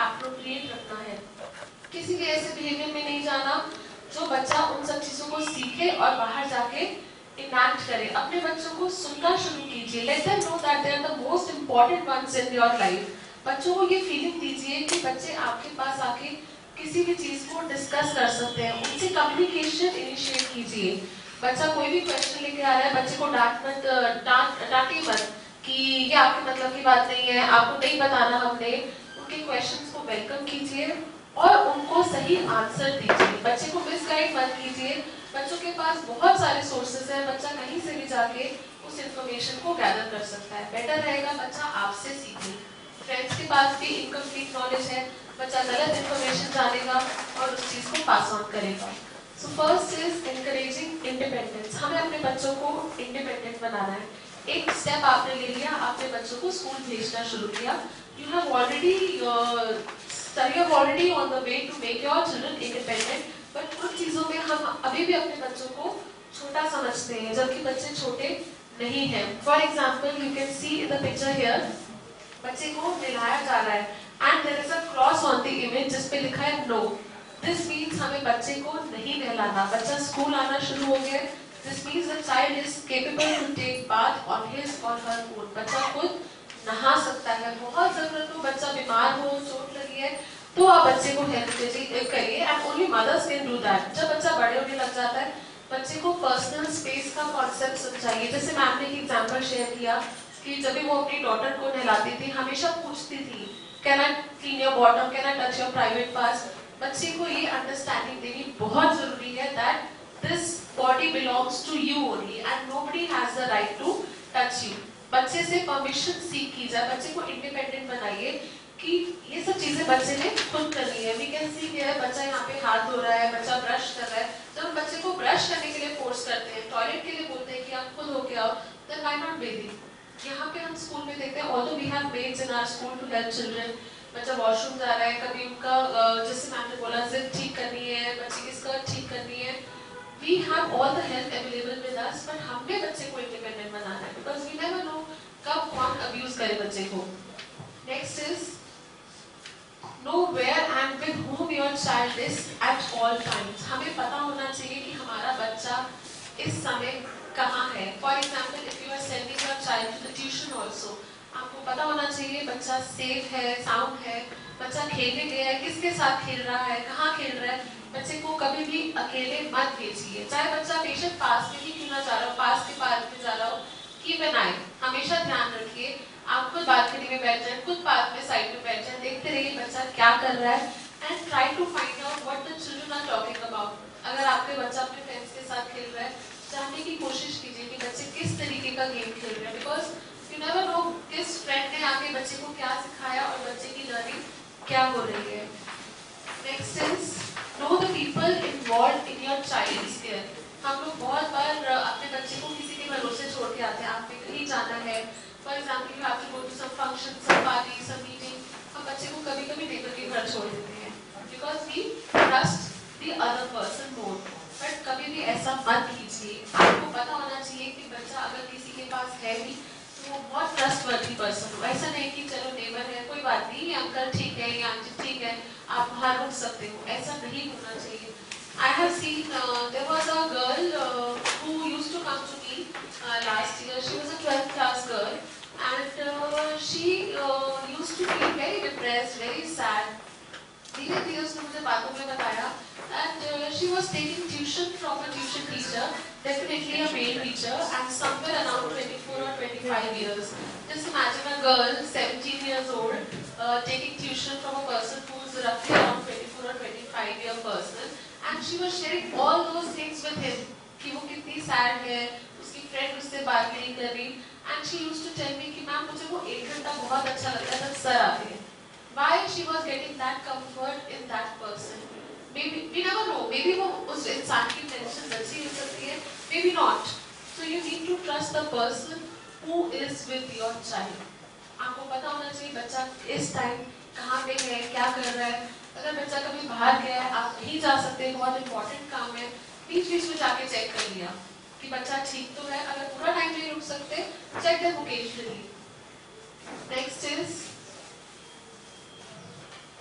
Appropriate रखना है, किसी भी ऐसे बिहेवियर में नहीं जाना जो बच्चा उन सब चीजों को सीखे और बाहर जाके इनैक्ट करे। अपने बच्चों को सुनना शुरू कीजिए, let them know that they are the most important ones in your life. बच्चों को ये फीलिंग दीजिए कि बच्चे आपके पास आके किसी भी चीज को डिस्कस कर सकते हैं, उनसे कम्युनिकेशन इनिशिएट कीजिए। बच्चा कोई भी क्वेश्चन लेके आ रहा है, बच्चे को डांटिए मत कि ये आपके मतलब की बात नहीं है, आपको नहीं बताना हमने। उनके क्वेश्चंस को वेलकम कीजिए और उनको सही आंसर दीजिए। बच्चे को मिसगाइड मत कीजिए। बच्चों के पास बहुत सारे सोर्सेस हैं, बच्चा कहीं से भी जाके उस इंफॉर्मेशन को गैदर कर सकता है। बेटर रहेगा बच्चा आपसे सीखे। फ्रेंड्स के पास भी इनकम्प्लीट नॉलेज है, बच्चा गलत इंफॉर्मेशन जानेगा और उस चीज को पास ऑन करेगा। So first is encouraging independence. हमें अपने बच्चों को इंडिपेंडेंट बनाना है। एक स्टेप आपने ले लिया, आपने बच्चों को स्कूल भेजना शुरू किया, you have already on the way to make your children independent. But कुछ चीजों में हम अभी भी अपने बच्चों को छोटा समझते हैं, जबकि बच्चे छोटे नहीं हैं। For example you can see in the picture here, बच्चे को मिलाया जा रहा है and there is a cross on the image जिस पे लिखा है नो। दिस मीन्स हमें बच्चे को नहीं नहलाना। बच्चा स्कूल आना शुरू हो गया, this means the child is capable to take bath on his or her own. बच्चा खुद नहा सकता है। बहुत जरूरत हो, बच्चा बीमार हो, चोट लगी है, तो आप बच्चे को हेल्प करिए and only mothers can do that. जब बच्चा बड़े होने लग जाता है, बच्चे को पर्सनल स्पेस का कॉन्सेप्ट समझाइए। जैसे मैम ने एक एग्जांपल शेयर किया कि जब भी वो अपनी डॉटर को नहलाती थी, हमेशा पूछती थी can I clean your bottom, can I touch your private parts. बच्चे को ये अंडरस्टैंडिंग देनी बहुत जरूरी है that this body belongs to you only and nobody has the right to touch you. बच्चे से परमिशन सीख की जाए, बच्चे को इंडिपेंडेंट बनाइए कि ये सब चीजें बच्चे ने खुद करनी है। वी कैन सी हियर बच्चा यहाँ पे हाथ धो रहा है, बच्चा ब्रश कर रहा है। जब हम बच्चे को ब्रश करने के लिए फोर्स करते हैं, टॉयलेट के लिए बोलते हैं कि आप खुद होके आओ, देन व्हाई नॉट बेबी। यहाँ पे हम स्कूल में देखते हैं, although we have maids in our school to help children. बच्चा वॉशरूम जा रहा है, कभी उनका जैसे मैम ने बोला जिप ठीक करनी है, बच्चे की स्कर्ट ठीक करनी है, we have all the help available with us. But हमने बच्चे को इंडिपेंडेंट बनाना है बिकॉज वी नेवर नो कब कौन अब्यूज करे बच्चे को। Next is know where and with whom your child is at all times। हमें पता होना चाहिए कि हमारा बच्चा इस समय कहाँ है। For example, if you are sending your child to the tuition also, आपको पता होना चाहिए बच्चा सेफ है, साउंड है, बच्चा खेलने गया है, किसके साथ खेल रहा है, कहाँ खेल रहा है। बच्चे को कभी भी अकेले मत भेजिए, चाहे बच्चा बेशक पास में ही क्यों ना जा रहा हो, पास के पार्क में जा रहा हो, कीप एन आई। हमेशा ध्यान रखिए, आप खुद बालकनी में बैठ जाए, खुद पार्क में साइड में बैठ जाए, देखते रहिए बच्चा क्या कर रहा है and try to find out what the children are talking about. अगर आपके बच्चा अपने फ्रेंड्स के साथ खेल रहा है, जानने की कोशिश कीजिए कि बच्चे किस तरीके का गेम खेल रहे हैं, बिकॉज यू नेवर नो किस फ्रेंड ने आके बच्चे को क्या सिखाया और बच्चे की लर्निंग क्या हो रही है। Next is know the people involved in your child's care. हम लोग बहुत बार अपने बच्चे को किसी के भरोसे छोड़ के आते हैं, आपने कहीं जाना है, for example you have to go to some function, some party, some meeting, हम बच्चे को कभी कभी नेबर के घर छोड़ देते हैं because we trust the other person more. But कभी भी ऐसा मत कीजिए। आपको पता होना चाहिए कि बच्चा अगर किसी के पास है भी तो वो बहुत ट्रस्टवर्दी पर्सन हो। ऐसा नहीं कि चलो नेबर है, कोई बात नहीं, ये अंकल ठीक है, ये आंटी ठीक है, आप बाहर रुक सकते हो, ऐसा नहीं होना चाहिए। I have seen there was a girl who used to come to me last year. She was a 12th class girl and she used to be very depressed, very sad. धीरे धीरे उसने मुझे बातों में बताया and she was taking tuition from a tuition teacher, definitely a male teacher, and somewhere around 24 or 25 years. Just imagine a girl 17 years old taking tuition from a person who is roughly around 24 or 25 year person. And she was sharing all those things with him कि वो कितनी sad है, उसकी friend उससे बात नहीं कर रही, and she used to tell me कि मैम मुझे वो 1 घंटा बहुत अच्छा लगता है जब सर आते हैं। Why she was getting that comfort in that person? Maybe we never know. Maybe वो उस इंसान की tension अच्छी हो सकती है, maybe not. So you need to trust the person who is with your child. आपको पता होना चाहिए बच्चा इस टाइम कहाँ पे है, क्या कर रहा है। अगर बच्चा कभी बाहर गया है, आप नहीं जा सकते, बहुत इंपॉर्टेंट काम है, बीच बीच में जाके चेक कर लिया कि बच्चा ठीक तो है। अगर पूरा टाइम नहीं रुक सकते, check them occasionally. Next is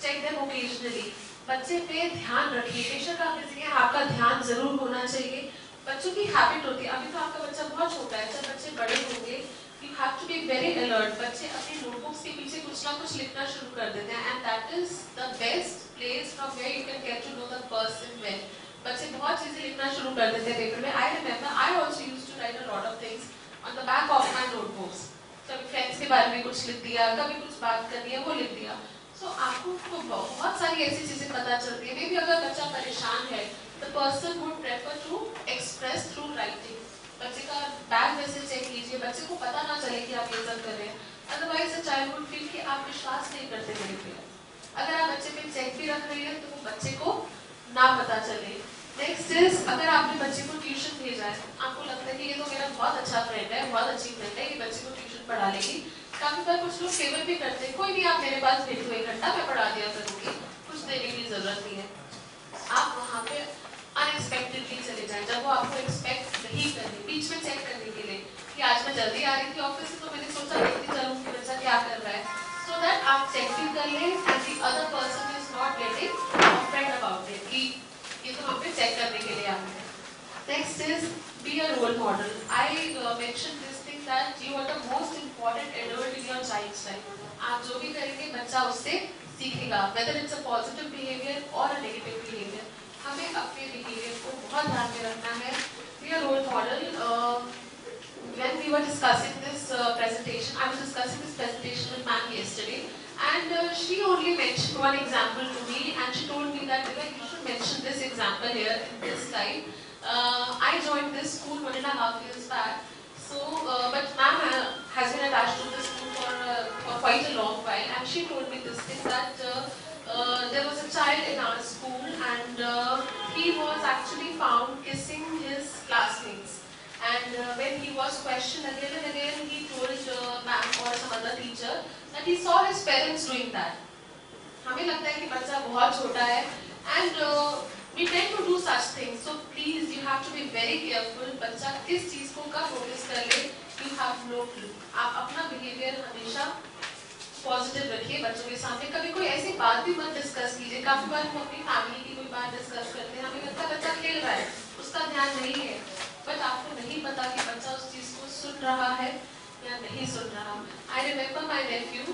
check them occasionally. बच्चे पे ध्यान रखिए, बेशक आप किसी के आपका ध्यान जरूर होना चाहिए। बच्चों की हैबिट होती है, अभी तो आपका बच्चा बहुत छोटा है, जब बच्चे बड़े होंगे you have to be very alert. बच्चे अपनी नोटबुक्स के पीछे कुछ ना कुछ लिखना शुरू कर देते हैं and that is the best place from where you can get to know the person well. बच्चे बहुत चीजें लिखना शुरू कर देते हैं पेपर में। I remember I also used to write a lot of things on the back of my notebooks. कभी फ्रेंड्स के बारे में कुछ लिख दिया, कभी कुछ बात करनी है वो लिख दिया। So आपको बहुत सारी ऐसी चीजें पता चलती है। Maybe अगर बच्चा परेशान है, the person would prefer to express through writing. बच्चे का बैग वैसे चेक कीजिए, बच्चे को पता ना चले कि आप ये सब कर रहे हैं। Otherwise the child would feel कि आप विश्वास नहीं करते मेरे पे। अगर आप बच्चे पे चेक भी रख रही है तो वो बच्चे को ना पता चले। नेक्स्ट इज, अगर आपने बच्चे को ट्यूशन भेजा है, आपको लगता है कि ये तो मेरा बहुत अच्छा फ्रेंड है, बहुत अच्छी फ्रेंड है, ये बच्चे को ट्यूशन पढ़ा लेगी। काफी बार कुछ लोग फेवर भी करते हैं, कोई नहीं आप मेरे पास भेज दो 1 घंटा मैं पढ़ा दिया करूँगी, कुछ देने की जरूरत नहीं है। आप वहाँ पे अनएक्सपेक्टेडली चले जाएं, जब वो आपको एक्सपेक्ट नहीं करने, बीच में चेक करने के लिए कि आज मैं जल्दी आ रही थी ऑफिस से तो मैंने सोचा देखती चलूं कि बच्चा क्या कर रहा है, सो दैट आप चेक भी कर लें and the other person is not getting offend about it कि ये तो हम पे चेक करने के लिए आए हैं। Next is be a role model. I mention this thing that you are the most important adult in your child's life. आप जो भी करेंगे बच्चा उससे सीखेगा, whether it's a positive behaviour or a negative behaviour. हमें अपने बिहेवियर को बहुत ध्यान में रखना है। Be a role model. When we were discussing this presentation, I was discussing this presentation with ma'am yesterday, and she only mentioned one example to me, and she told me that you should mention this example here in this slide. I joined this school 1.5 years back, so but ma'am has been attached to this school for quite a long while, and she told me this thing that there was a child in our school, and he was actually found kissing his classmates. And when he was questioned again and again, he told ma'am or some other teacher that he saw his parents doing that. हमें लगता है कि बच्चा बहुत छोटा है, and we tend to do such things. So please, you have to be very careful. बच्चा किस चीज को कब नोटिस कर ले, you have no clue. आप अपना behavior हमेशा पॉजिटिव रखिए बच्चों के सामने। कभी कोई ऐसी बात भी मत डिस्कस कीजिए। काफी बार हम अपनी फैमिली की कोई बात डिस्कस करते हैं, हमें लगता है बच्चा खेल रहा है, उसका ध्यान नहीं है, बट आपको नहीं पता कि बच्चा उस चीज को सुन रहा है या नहीं सुन रहा। I remember my nephew,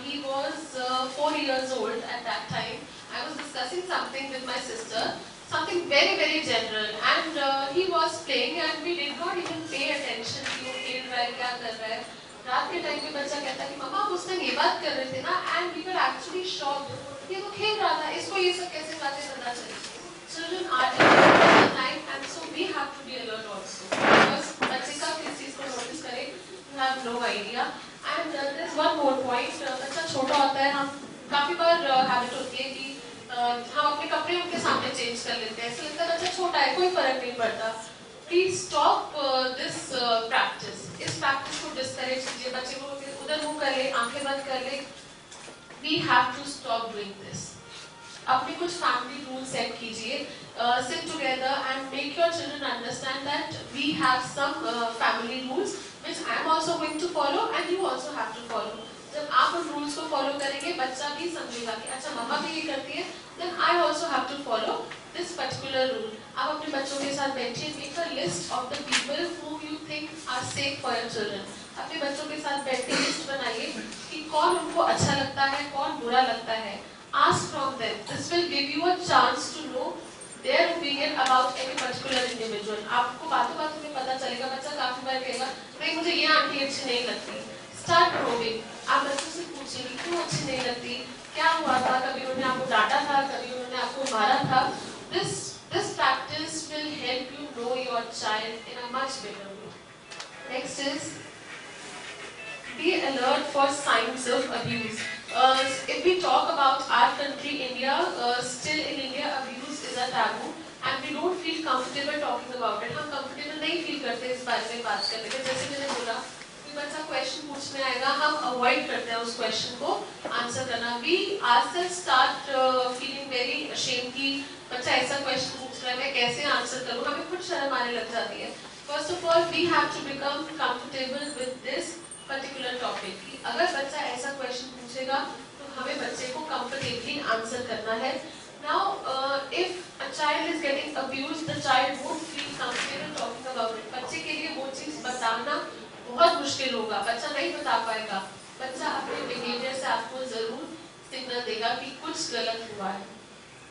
he was 4 years old at that time. I was discussing something with my sister, something very very general, and he was playing and we did not even pay attention कि वो खेल रहा है क्या कर रहा है। रात के टाइम पे बच्चा कहता है कि मम्मा आप उस टाइम ये बात कर रहे थे ना, and we were actually shocked। ये तो खेल रहा था, इसको ये सब कैसे बातें पता चली। Children are alert all the time, and so we have to be alert also. Because बच्चे का किस चीज को नोटिस करे, you have no idea. And there's one more point. बच्चा छोटा होता है, हम काफी बार हैबिट होती है कि हम अपने कपड़े उनके सामने चेंज कर लेते हैं। ऐसा लगता है बच्चा छोटा है, कोई फर्क नहीं पड़ता। Please stop this practice. इस practice को discourage कीजिए। बच्चे को उधर मुंह कर ले, आंखें बंद कर ले। We have to stop doing this. अपने कुछ फैमिली रूल सेट कीजिए, sit together and make your children understand that we have some family rules which I am also going to follow and you also have to follow. जब आप उन rules को follow करेंगे बच्चा भी समझेगा कि अच्छा मम्मा भी ये करती है, then I also have to follow this particular rule. आप अपने बच्चों के साथ बैठिए, make a list of the people whom you think are safe for your children. अपने बच्चों के साथ बैठ के लिस्ट बनाइए कि कौन उनको अच्छा लगता है, कौन बुरा लगता है। Ask from them. This will give you a chance to know their opinion about any particular individual. आपको बातों बातों में पता चलेगा। बच्चा काफी बार कहेगा नहीं मुझे ये आंटी अच्छी नहीं लगती। Start probing. आप बच्चों से पूछिए क्यों अच्छी नहीं लगती, क्या हुआ था, कभी उन्होंने आपको डांटा था, कभी उन्होंने आपको मारा था। This practice will help you know your child in a much better way. Next is be alert for signs of abuse. If we talk about our country, India, still in India, abuse is a taboo, and we don't feel comfortable talking about it. हम comfortable नहीं feel करते इस बारे में बात करने के। जैसे मैंने बोला, कोई बच्चा question पूछने आएगा, हम avoid करते हैं उस question को answer करना। We ourselves start feeling very ashamed कि बच्चा ऐसा question पूछ रहा है, मैं कैसे answer करूँ, हमें खुद शर्म आने लग जाती है। First of all, we have to become comfortable with this particular topic. कि अगर बच्चा ऐसा क्वेश्चन पूछेगा तो हमें बच्चे को कंफर्टेबली आंसर करना है. Now, if a child is getting abused, the child won't feel comfortable talking about it. बच्चे के लिए वो चीज बताना बहुत मुश्किल होगा, बच्चा नहीं बता पाएगा. बच्चा अपने बिहेवियर से आपको जरूर सिग्नल देगा कि कुछ गलत हुआ है.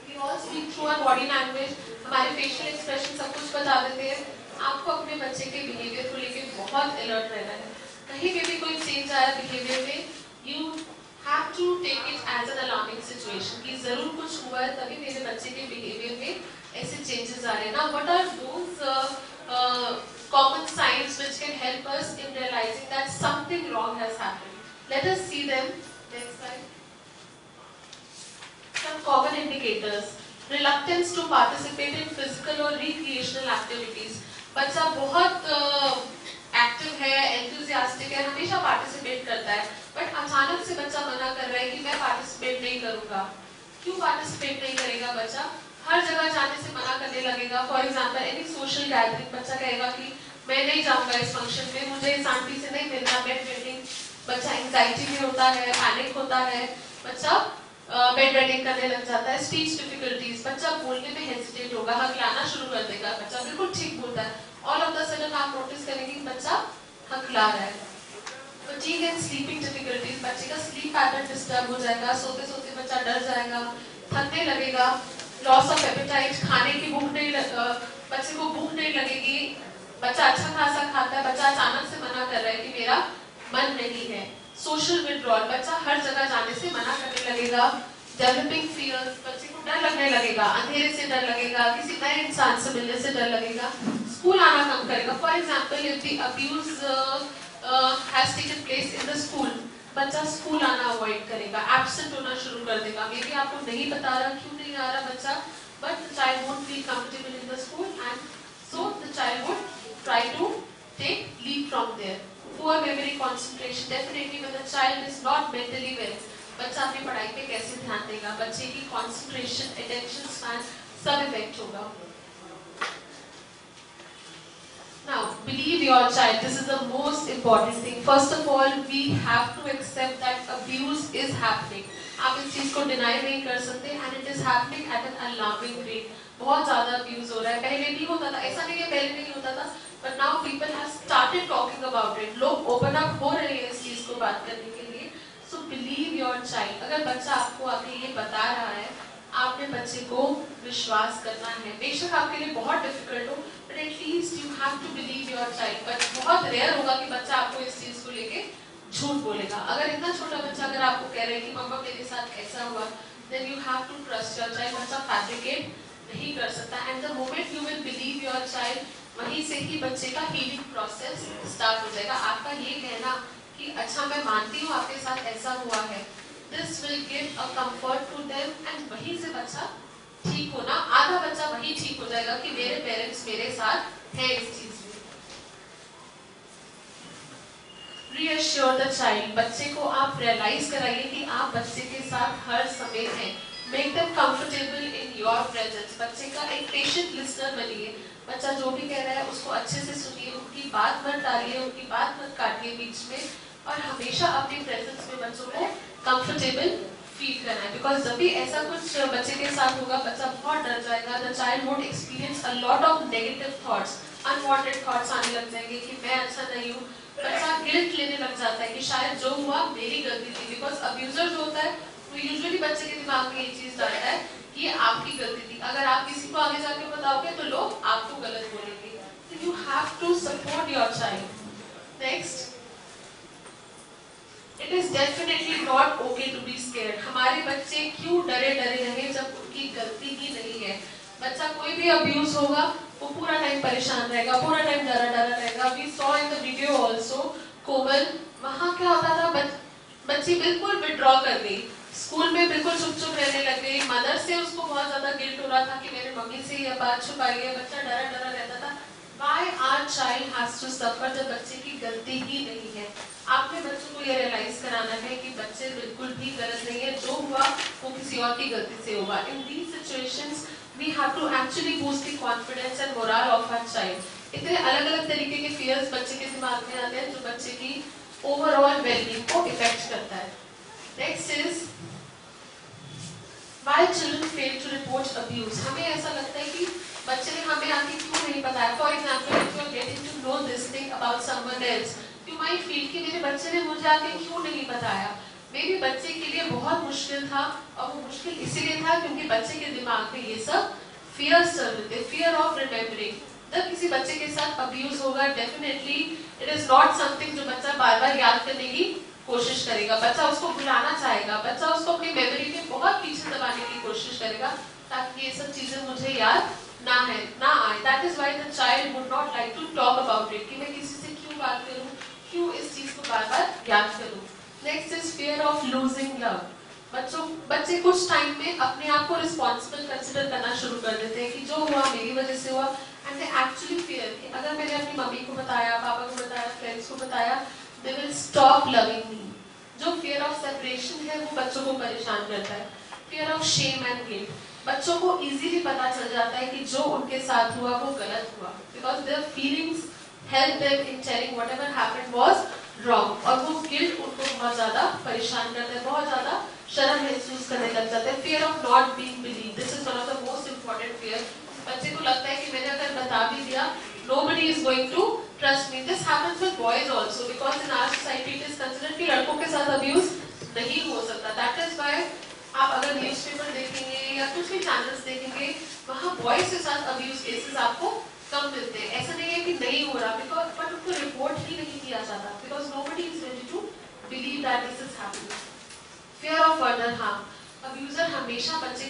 We all speak through our body language. हमारे facial expression सब कुछ बता देते हैं. आपको अपने बच्चे के बिहेवियर को लेकर बहुत अलर्ट रहना है. कहीं भी कोई चेंज आया बिहेवियर में, you have to take it as an alarming situation कि जरूर कुछ हुआ है तभी मेरे बच्चे के बिहेवियर में ऐसे चेंजेस आ रहे हैं. Now, what are those common signs which can help us in realizing that something wrong has happened? Let us see them. Next slide. Some common indicators. Reluctance to participate in physical or recreational activities. बच्चा बहुत active है, enthusiastic है, हमेशा participate करता है, but अचानक से बच्चा मना कर रहा है कि मैं पार्टिसिपेट नहीं करूंगा. क्यों पार्टिसिपेट नहीं करेगा बच्चा? हर जगह जाने से मना करने लगेगा. For example any social gathering, बच्चा कहेगा कि मैं नहीं जाऊंगा इस फंक्शन में, मुझे इस आंटी से नहीं मिलना, बेड वेटिंग. बच्चा एंजाइटी में होता है, पैनिक होता है, बच्चा बेड वेटिंग करने लग जाता है. स्पीच डिफिकल्टीज, बच्चा बोलने में हेजिटेट होगा, हकलाना शुरू कर देगा. बच्चा बिल्कुल ठीक बोलता है, ऑल ऑफ द सडन आप नोटिस करेंगे कि बच्चा हकला रहा है. फटीग एंड स्लीपिंग डिफिकल्टीज, बच्चे का स्लीप पैटर्न डिस्टर्ब हो जाएगा, सोते सोते बच्चा डर जाएगा, थकने लगेगा. लॉस ऑफ एपेटाइट, खाने की भूख नहीं बच्चे को भूख नहीं लगेगी. बच्चा अच्छा खासा खाता है, बच्चा अचानक से मना कर रहा है कि मेरा मन नहीं है. सोशल विड्रॉल, बच्चा हर जगह जाने से मना करने लगेगा. डेवलपिंग फियर्स, बच्चे को डर लगने लगेगा, अंधेरे से डर लगेगा, किसी नए इंसान से मिलने से डर लगेगा. स्कूल आना कम करेगा. For example if the abuse has taken place in the school, बच्चा स्कूल आना अवॉइड करेगा, एब्सेंट होना शुरू कर देगा. मे बी आपको नहीं बता रहा क्यों नहीं आ रहा बच्चा, but the child won't feel comfortable in the school and so the child would try to take leave from there. Poor memory concentration, definitely when the child is not mentally well, बच्चा अपनी पढ़ाई पे कैसे ध्यान देगा, बच्चे की concentration, attention span सब इफेक्ट होगा. Now, believe your child. This is the most important thing. First of all, we have to accept that abuse is happening. आप इस चीज को deny नहीं कर सकते and it is happening at an alarming rate. बहुत ज़्यादा abuse हो रहा है. पहले नहीं होता था, ऐसा नहीं है पहले नहीं होता था, but now people have started talking about it. लोग open up हो रहे हैं इस चीज को बात करने के लिए. So believe your child. अगर बच्चा आपको आके ये बता रहा है, आपने बच्चे को विश्वास करना है. बेशक आपके लिए बहुत डिफिकल्ट हो, but at least you have to believe your child. but बहुत रेयर होगा कि बच्चा आपको इस चीज को लेके झूठ बोलेगा. अगर इतना छोटा बच्चा अगर आपको कह रहे हैं कि मम्मा मेरे साथ ऐसा हुआ, then you have to trust your child. बच्चा fabricate नहीं कर सकता. and the moment you will believe your child, वहीं से ही बच्चे का हीलिंग प्रोसेस स्टार्ट हो जाएगा. आपका ये कहना कि अच्छा मैं मानती हूँ आपके साथ ऐसा हुआ है, this will give a comfort to them and वहीं से बच्चा ठीक होना, आधा बच्चा वहीं ठीक हो जाएगा कि मेरे पेरेंट्स मेरे साथ हैं इस चीज में. Reassure the child. बच्चे को आप रियलाइज कराइए कि आप बच्चे के साथ हर समय हैं. Make them comfortable in your presence. बच्चे का एक patient listener बनिए. बच्चा जो भी कह रहा है उसको अच्छे से सुनिए, उनकी बात मत टालिए, उनकी बात मत काटिए बीच में, और हमेशा अपने प्रेजेंस में बच्चों को कंफर्टेबल फील करना है. बिकॉज जब भी ऐसा कुछ बच्चे के साथ होगा, बच्चा बहुत डर जाएगा. The child would experience a lot of negative thoughts, unwanted thoughts आने लग जाएंगे कि मैं अच्छा नहीं हूँ. बच्चा गिल्ट लेने लग जाता है कि शायद जो हुआ मेरी गलती थी. बिकॉज अब्यूजर जो होता है वो यूजुअली बच्चे के दिमाग में ये चीज डालता है कि ये आपकी गलती थी. अगर आप किसी को आगे जाके बताओगे तो लोग आपको गलत बोलेंगे. तो you have to support your child. Next, it is definitely not okay to be scared. हमारे बच्चे क्यों डरे डरे रहे जब उनकी गलती ही नहीं है. बच्चा कोई भी अब्यूज होगा वो पूरा टाइम परेशान रहेगा, पूरा टाइम डरा डरा रहेगा. We saw in the video also Komal, वहां क्या होता था, बच्ची बिल्कुल विड्रॉ कर गई, स्कूल में बिल्कुल चुप चुप रहने लग गई. मदर से उसको बहुत ज्यादा गिल्ट हो रहा था कि मेरे मम्मी से ये बात छुपाई है. बच्चा डरा डरा रहता था. Why our child has to suffer जब बच्चे की गलती ही नहीं है. आपने बच्चों को ये रियलाइज कराना है कि बच्चे बिल्कुल भी गलत नहीं है, जो हुआ वो किसी और की गलती से हुआ. In these situations we have to actually boost the confidence and morale of our child. इतने अलग अलग तरीके के fears बच्चे के दिमाग में आते हैं जो बच्चे की overall well-being को इफेक्ट करता है. Next is Why children fail to report abuse? हमें ऐसा लगता है कि बच्चे ने हमें आके क्यों नहीं बताया. For example, if you are getting to know this thing about someone else, you might feel कि मेरे बच्चे ने मुझे आके क्यों नहीं बताया. मेरे बच्चे के लिए बहुत मुश्किल था, और वो मुश्किल इसीलिए था क्योंकि बच्चे के दिमाग में ये सब fears चल रहे थे. Fear of remembering. जब किसी बच्चे के साथ abuse होगा, definitely it is not something जो बच्चा बार बार याद करने की कोशिश करेगा. बच्चा उसको भुलाना चाहेगा, बच्चा उसको अपनी मेमोरी में बहुत पीछे दबाने की कोशिश करेगा ताकि ये सब चीजें मुझे याद ना आए. That is why the child would not like to talk about it. कि मैं किसी से क्यों बात करूं, क्यों इस चीज को बार बार याद करूं. Next is fear of losing love. बच्चे कुछ टाइम में अपने आप को रिस्पॉन्सिबल कंसिडर करना शुरू कर देते हैं कि जो हुआ मेरी वजह से हुआ. एंड दे एक्चुअली फियर कि अगर मैंने अपनी मम्मी को बताया, पापा को बताया, फ्रेंड्स को बताया, they will stop loving me. जो fear of separation है वो बच्चों को परेशान करता है. Fear of shame and guilt. बच्चों को easily पता चल जाता है कि जो उनके साथ हुआ वो गलत हुआ, because their feelings help them in telling whatever happened was wrong. और वो guilt उनको बहुत ज़्यादा परेशान करता है, बहुत ज़्यादा शर्म महसूस करने लग जाते हैं. Fear of not being believed. This is one of the most important fear. बच्चे को लगता है कि मैंने अगर बता भी दिया, nobody is going to trust me. This happens with boys also, because in our society it is considered कि लड़कों के साथ abuse नहीं हो सकता. That is why आप अगर न्यूज़पेपर देखेंगे या कुछ भी चैनल्स देखेंगे, वहाँ बॉयज के साथ abuse cases आपको कम मिलते हैं. ऐसा नहीं है कि नहीं हो रहा, because but उनको रिपोर्ट ही नहीं किया जाता, because nobody is ready to believe that this is happening. Fear of further harm. Abuser हमेशा बच्चे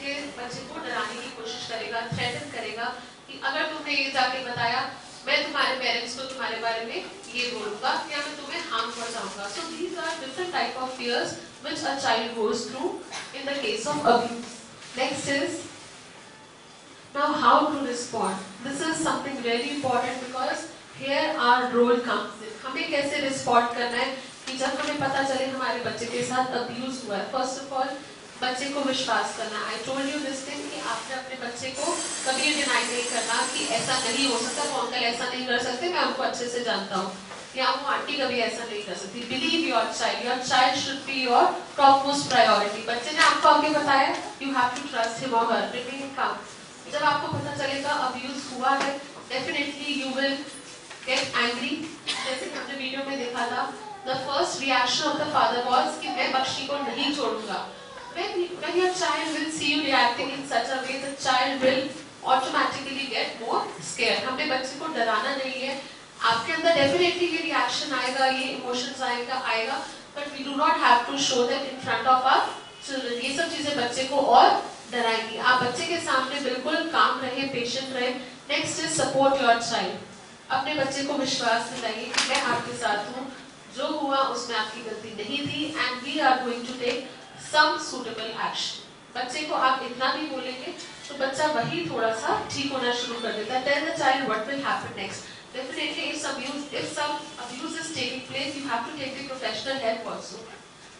को डराने की कोशिश करेगा, थ्रेटन करेगा कि अगर तुमने ये जाके बताया, मैं तुम्हारे पेरेंट्स को तुम्हारे बारे में ये बोलूंगा या मैं तुम्हें harm पहुंचाऊंगा. So these are different type of fears which a child goes through in the case of abuse. Next is now how to respond. This is something very important because here our role comes in. हमें कैसे respond करना है कि जब हमें पता चले हमारे बच्चे के साथ abuse हुआ है. First of all, बच्चे को विश्वास करना. I told you this thing कि आपने अपने बच्चे को कभी डिनाई नहीं करना कि ऐसा नहीं हो सकता, वो अंकल ऐसा नहीं कर सकते, मैं उनको अच्छे से जानता हूँ, या वो आंटी कभी ऐसा नहीं कर सकती. Believe your child. Your child should be your topmost priority. बच्चे ने आपको आगे बताया, you have to trust him or her. Remain calm. जब आपको पता चलेगा abuse हुआ है, definitely you will get angry. जैसे हमने वीडियो में देखा था, the first reaction of the father was कि मैं बख्शी को नहीं छोड़ूंगा. When your child will see you reacting in such a way, the child will automatically get more scared. हमने बच्चे को डराना नहीं है. आपके अंदर definitely ये reaction आएगा, ये emotions आएगा, but we do not have to show them in front of our children. ये सब चीजें बच्चे को और डराएंगी. आप बच्चे के सामने बिल्कुल calm रहे, patient रहे. Next is support your child. अपने बच्चे को विश्वास दिलाइए कि मैं आपके साथ हूँ, जो हुआ उसमें आपकी गलती नहीं थी, and we are going to take some suitable action. बच्चे को आप इतना भी बोलेंगे तो बच्चा वही थोड़ा सा ठीक होना शुरू कर देता है. Tell the child what will happen next. Definitely if some abuse is taking place, you have to take the professional help also.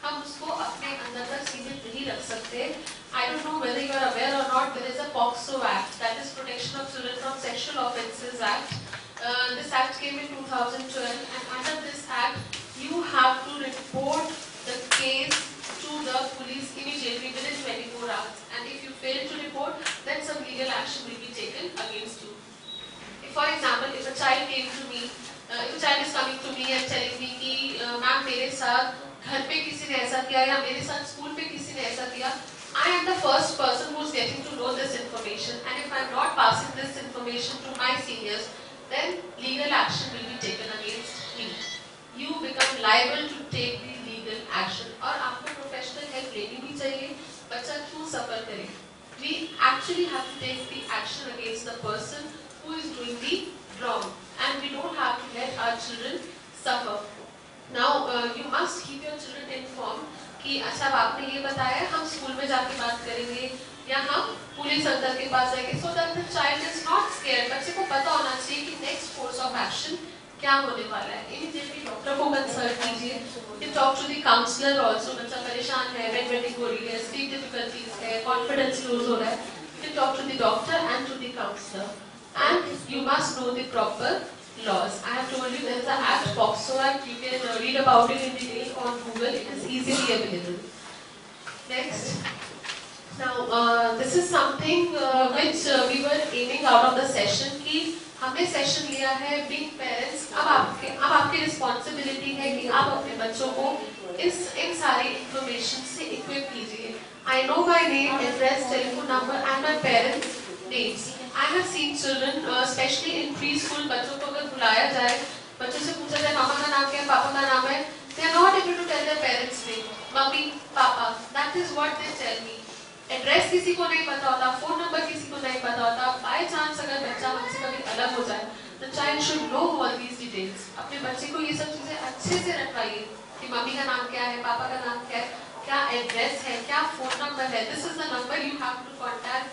हम उसको अपने अंदर तक सीमित नहीं रख सकते. I don't know whether you are aware or not, there is a POCSO Act, that is Protection of Children from Sexual Offences Act. This act came in 2012, and under this act you have to report the case to the police immediately within 24 hours, and if you fail to report, then some legal action will be taken against you. If, for example, if a child came to me, if a child is coming to me and telling me कि ma'am मेरे साथ घर पे किसी ने ऐसा किया या मेरे साथ स्कूल पे किसी ने ऐसा किया, I am the first person who is getting to know this information, and if I am not passing this information to my seniors, then legal action will be taken against me. You become liable to take the legal action. और आपको professional help लेनी भी चाहिए. बच्चा क्यों सफर करे? We actually have to take the action against the person who is doing the wrong, and we don't have to let our children suffer. Now you must keep your children informed कि अच्छा आपने ये बताया, हम school में जाके बात करेंगे या हम पुलिस अंकल के पास जाएंगे, so that the child is not scared. बच्चे को पता होना चाहिए कि next course of action क्या होने वाला है. इमीडिएटली डॉक्टर को कंसल्ट कीजिए. You talk to the counsellor also. बच्चा परेशान है, बेडवेटिंग हो रही है, स्लीप डिफिकल्टीज है, कॉन्फिडेंस लूज हो रहा है, you talk to the doctor and to the counsellor. And you must know the proper laws. I have told you there is an act, POCSO Act. You can read about it in detail on Google. It is easily available. Next, Now, this is something which we were aiming out of the session कि हमने session लिया है being parents. अब आपकी responsibility है कि आप अपने बच्चों को इन सारी इंफॉर्मेशन से इक्विप कीजिए. I know my name, address, telephone number and my parents' names. I have seen children, especially in preschool, बच्चों को अगर बुलाया जाए, बच्चों से पूछा जाए मामा का नाम क्या है, पापा का नाम है, they are not able to tell their parents' name. Mummy, पापा, that is what they tell me. Address किसी को नहीं पता होता, फोन नंबर किसी को नहीं पता होता. बाय चांस अगर बच्चा हमसे कभी अलग हो जाए, the child should know all these details. अपने बच्चे को ये सब चीजें अच्छे से रखवाइए कि मम्मी का नाम क्या है, पापा का नाम क्या है, क्या एड्रेस है, क्या फोन नंबर है. This is the number you have to contact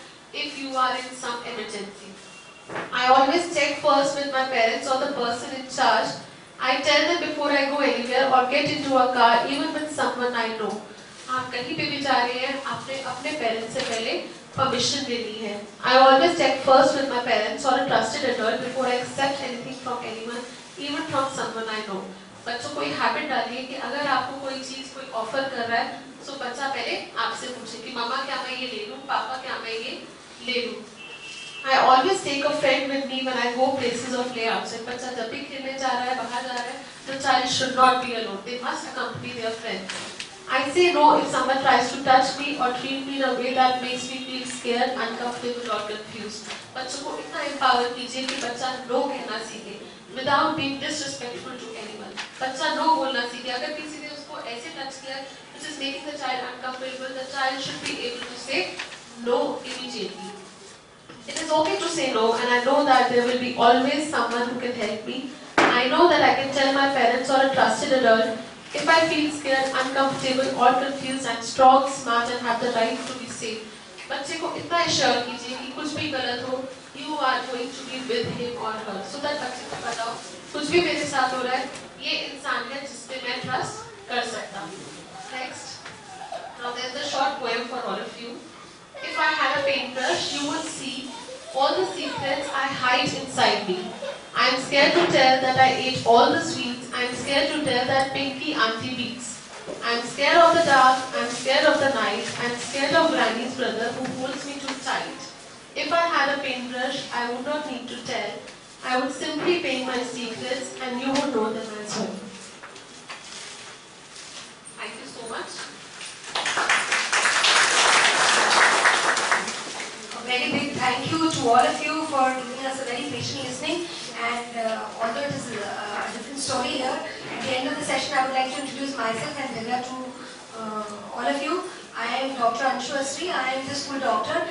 if you are in some emergency. I always check first with my parents or the person in charge. I tell them before I go anywhere or get into a car, even with someone I know. आप कहीं पे भी जा रहे हैं, आपने अपने parents से पहले परमिशन लेनी है. I always check first with my parents or a trusted adult before I accept anything from anyone, even from someone I know. बच्चों को ये हैबिट डालिए कि अगर आपको कोई चीज कोई ऑफर कर रहा है, तो बच्चा पहले आपसे पूछे कि मामा क्या मैं ये ले लूं, पापा क्या मैं ये ले लूं. I always take a friend with me when I go places or play outside. बच्चा जब भी खेलने जा रहा है, बाहर जा रहा है, the child should not be alone. They must accompany their friend. I say no if someone tries to touch me or treat me in a way that makes me feel scared, uncomfortable or confused. बच्चों को इतना empower कीजिए कि बच्चा no कहना सीखे, without being disrespectful to anyone. बच्चा no बोलना सीखे. अगर किसी ने उसको ऐसे touch किया, which is making the child uncomfortable, the child should be able to say no immediately. It is okay to say no, and I know that there will be always someone who can help me. I know that I can tell my parents or a trusted adult if I feel scared, uncomfortable or confused. I'm strong, smart and have the right to be safe. बच्चे को इतना assure कीजिए कि कुछ भी गलत हो, you are going to be with him or her, so that बच्चे को पता हो कुछ भी मेरे साथ हो रहा है, ये इंसान है जिस पे मैं ट्रस्ट कर सकता हूँ. Next, now there's a short poem for all of you. If I had a paintbrush, you would see all the secrets I hide inside me. I'm scared to tell that I ate all the sweets. I'm scared to tell that Pinky auntie beats. I'm scared of the dark. I'm scared of the night. I'm scared of Granny's brother who holds me too tight. If I had a paintbrush, I would not need to tell. I would simply paint my secrets and you would know them as well. Thank you so much. A very big thank you to all of you for giving us a very patient listening. And although it is a different story here, at the end of the session I would like to introduce myself and Divya to all of you. I am Dr. Anshu Astri. I am the school doctor,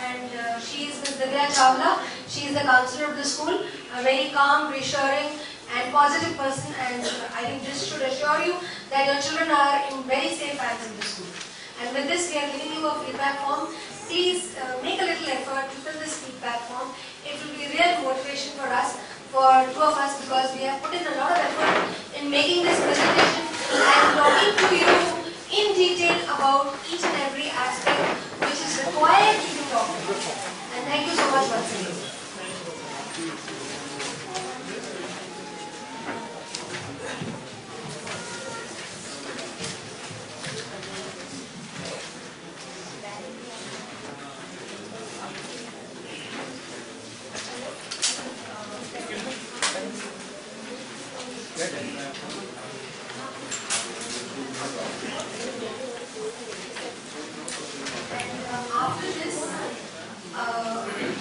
and she is Ms. Divya Chawla. She is the counselor of the school, a very calm, reassuring and positive person, and I think this should assure you that your children are in very safe hands in the school. And with this we are giving you a feedback form. Please make a little effort to fill this feedback form. It will be real motivation for us, for two of us, because we have put in a lot of effort in making this presentation and talking to you in detail about each and every aspect which is required to be talked about. And thank you so much once again.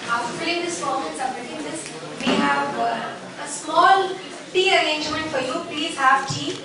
After filling this form and submitting this, we have a small tea arrangement for you. Please have tea.